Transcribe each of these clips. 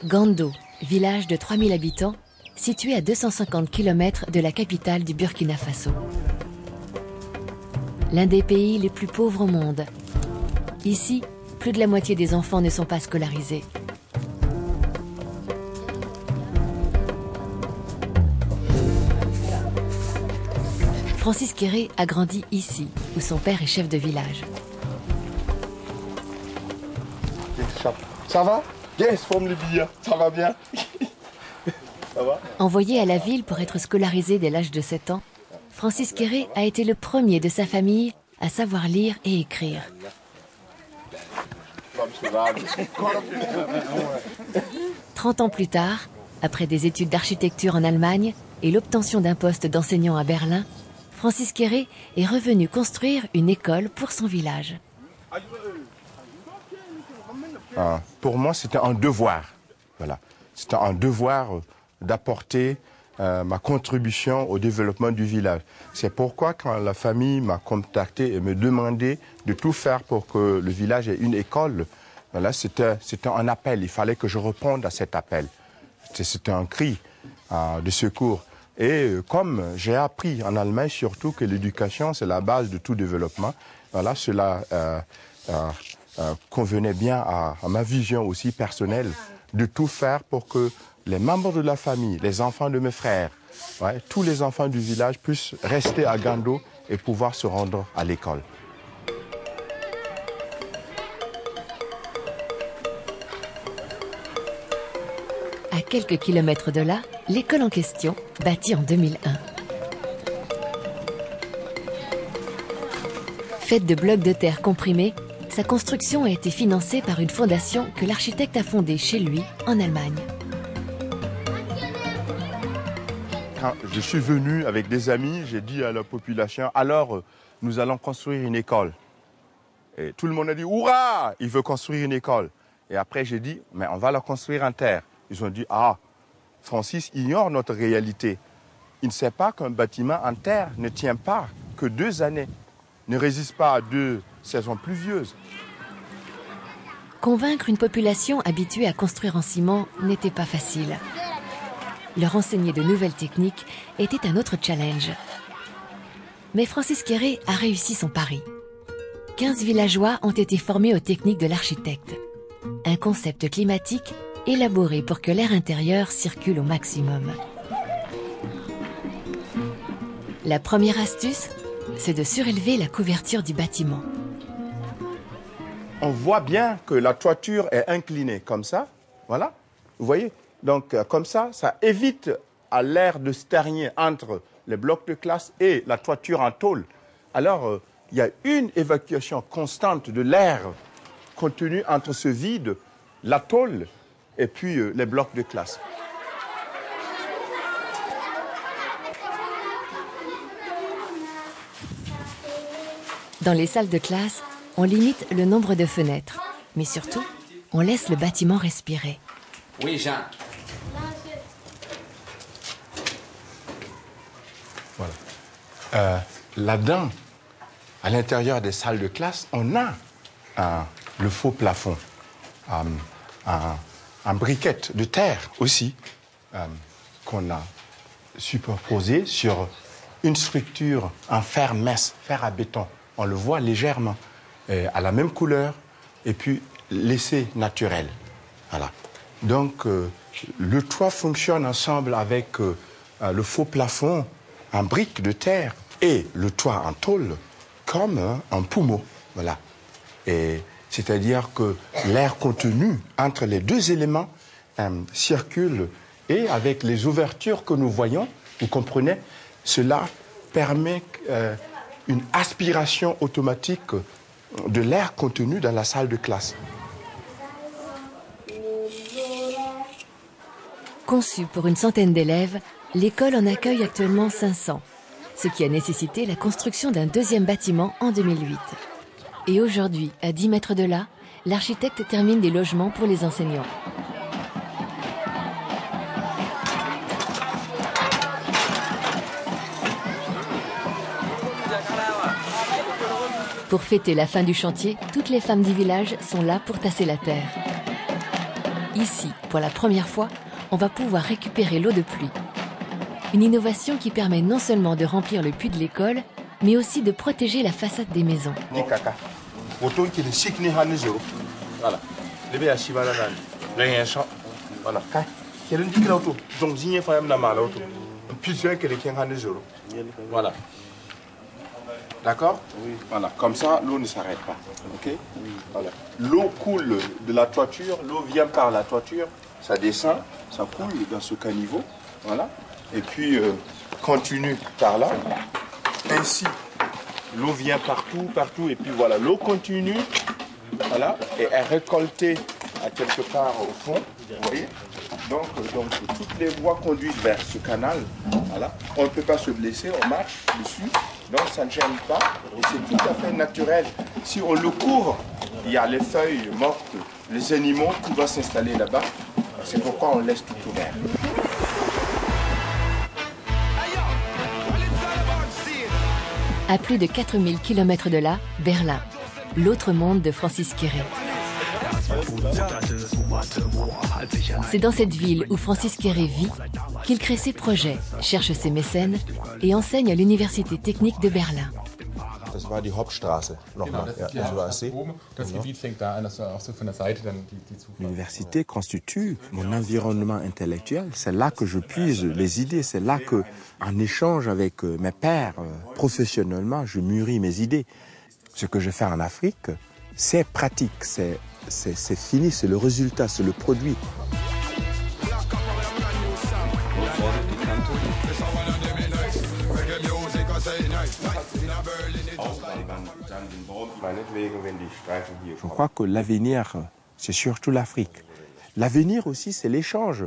Gando, village de 3000 habitants, situé à 250 km de la capitale du Burkina Faso. L'un des pays les plus pauvres au monde. Ici, plus de la moitié des enfants ne sont pas scolarisés. Francis Kéré a grandi ici, où son père est chef de village. Ça va? Yes, forme le billet. Ça va bien? Ça va? Envoyé à la ville pour être scolarisé dès l'âge de 7 ans, Francis Kéré a été le premier de sa famille à savoir lire et écrire. 30 ans plus tard, après des études d'architecture en Allemagne et l'obtention d'un poste d'enseignant à Berlin, Francis Kéré est revenu construire une école pour son village. Pour moi, c'était un devoir. Voilà. C'était un devoir d'apporter ma contribution au développement du village. C'est pourquoi quand la famille m'a contacté et me demandait de tout faire pour que le village ait une école, voilà, c'était un appel. Il fallait que je réponde à cet appel. C'était un cri de secours. Et comme j'ai appris en Allemagne surtout que l'éducation, c'est la base de tout développement, voilà, cela convenait bien à ma vision aussi personnelle de tout faire pour que les membres de la famille, les enfants de mes frères, ouais, tous les enfants du village puissent rester à Gando et pouvoir se rendre à l'école. À quelques kilomètres de là, l'école en question, bâtie en 2001. Faite de blocs de terre comprimés, sa construction a été financée par une fondation que l'architecte a fondée chez lui, en Allemagne. Quand je suis venu avec des amis, j'ai dit à la population, alors nous allons construire une école. Et tout le monde a dit, hurrah, il veut construire une école. Et après j'ai dit, mais on va la construire en terre. Ils ont dit, ah, Francis ignore notre réalité. Il ne sait pas qu'un bâtiment en terre ne tient pas que 2 années, ne résiste pas à 2 saisons pluvieuses. Convaincre une population habituée à construire en ciment n'était pas facile. Leur enseigner de nouvelles techniques était un autre challenge. Mais Francis Kéré a réussi son pari. 15 villageois ont été formés aux techniques de l'architecte. Un concept climatique élaboré pour que l'air intérieur circule au maximum. La première astuce, c'est de surélever la couverture du bâtiment. On voit bien que la toiture est inclinée comme ça, voilà, vous voyez? Donc comme ça, ça évite à l'air de stagner entre les blocs de classe et la toiture en tôle. Alors, il y a une évacuation constante de l'air contenu entre ce vide, la tôle et puis les blocs de classe. Dans les salles de classe, on limite le nombre de fenêtres, mais surtout, on laisse le bâtiment respirer. Oui, Jean. Voilà. Là-dedans, à l'intérieur des salles de classe, on a le faux plafond, un briquette de terre aussi, qu'on a superposé sur une structure en fer mince, fer à béton. On le voit légèrement, à la même couleur, et puis laissé naturel. Voilà. Donc, le toit fonctionne ensemble avec le faux plafond en briques de terre et le toit en tôle comme un pommeau. Voilà. Et c'est-à-dire que l'air contenu entre les 2 éléments circule et avec les ouvertures que nous voyons, vous comprenez, cela permet une aspiration automatique de l'air contenu dans la salle de classe. Conçue pour une centaine d'élèves, l'école en accueille actuellement 500, ce qui a nécessité la construction d'un 2e bâtiment en 2008. Et aujourd'hui, à 10 mètres de là, l'architecte termine des logements pour les enseignants. Pour fêter la fin du chantier, toutes les femmes du village sont là pour tasser la terre. Ici, pour la première fois, on va pouvoir récupérer l'eau de pluie. Une innovation qui permet non seulement de remplir le puits de l'école, mais aussi de protéger la façade des maisons. Voilà. D'accord? Oui. Voilà, comme ça, l'eau ne s'arrête pas. Ok? Oui. Voilà. L'eau coule de la toiture, l'eau vient par la toiture, ça descend, ça coule dans ce caniveau. Voilà. Et puis, continue par là. Ainsi, l'eau vient partout, et puis voilà, l'eau continue, voilà, et est récoltée à quelque part au fond, vous voyez. Donc, toutes les voies conduisent vers ce canal, voilà. On ne peut pas se blesser, on marche dessus, donc ça ne gêne pas, et c'est tout à fait naturel. Si on le couvre, il y a les feuilles mortes, les animaux, tout va s'installer là-bas, c'est pourquoi on laisse tout ouvert. À plus de 4000 km de là, Berlin, l'autre monde de Francis Quéré. C'est dans cette ville où Francis Quéré vit qu'il crée ses projets, cherche ses mécènes et enseigne à l'Université technique de Berlin. L'université constitue mon environnement intellectuel. C'est là que je puise les idées. C'est là que, en échange avec mes pairs, professionnellement, je mûris mes idées. Ce que je fais en Afrique, c'est pratique, c'est fini, c'est le résultat, c'est le produit. Je crois que l'avenir, c'est surtout l'Afrique. L'avenir aussi, c'est l'échange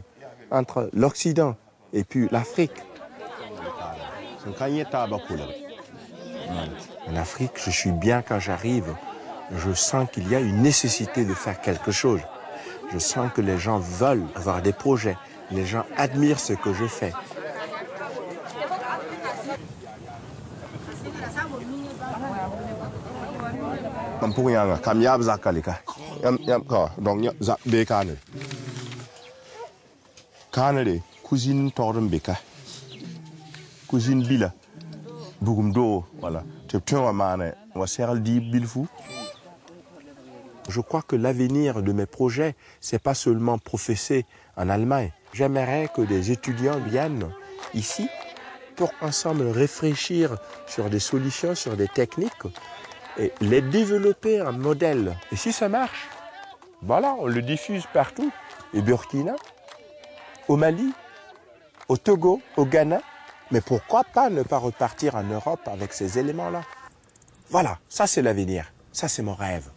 entre l'Occident et puis l'Afrique. En Afrique, je suis bien quand j'arrive. Je sens qu'il y a une nécessité de faire quelque chose. Je sens que les gens veulent avoir des projets. Les gens admirent ce que je fais. Cousine Bila, Bougumdo, voilà. Je crois que l'avenir de mes projets, c'est pas seulement professer en Allemagne. J'aimerais que des étudiants viennent ici pour ensemble réfléchir sur des solutions, sur des techniques et les développer en modèle. Et si ça marche, voilà, on le diffuse partout. Au Burkina, au Mali, au Togo, au Ghana. Mais pourquoi pas ne pas repartir en Europe avec ces éléments-là? Voilà, ça c'est l'avenir, ça c'est mon rêve.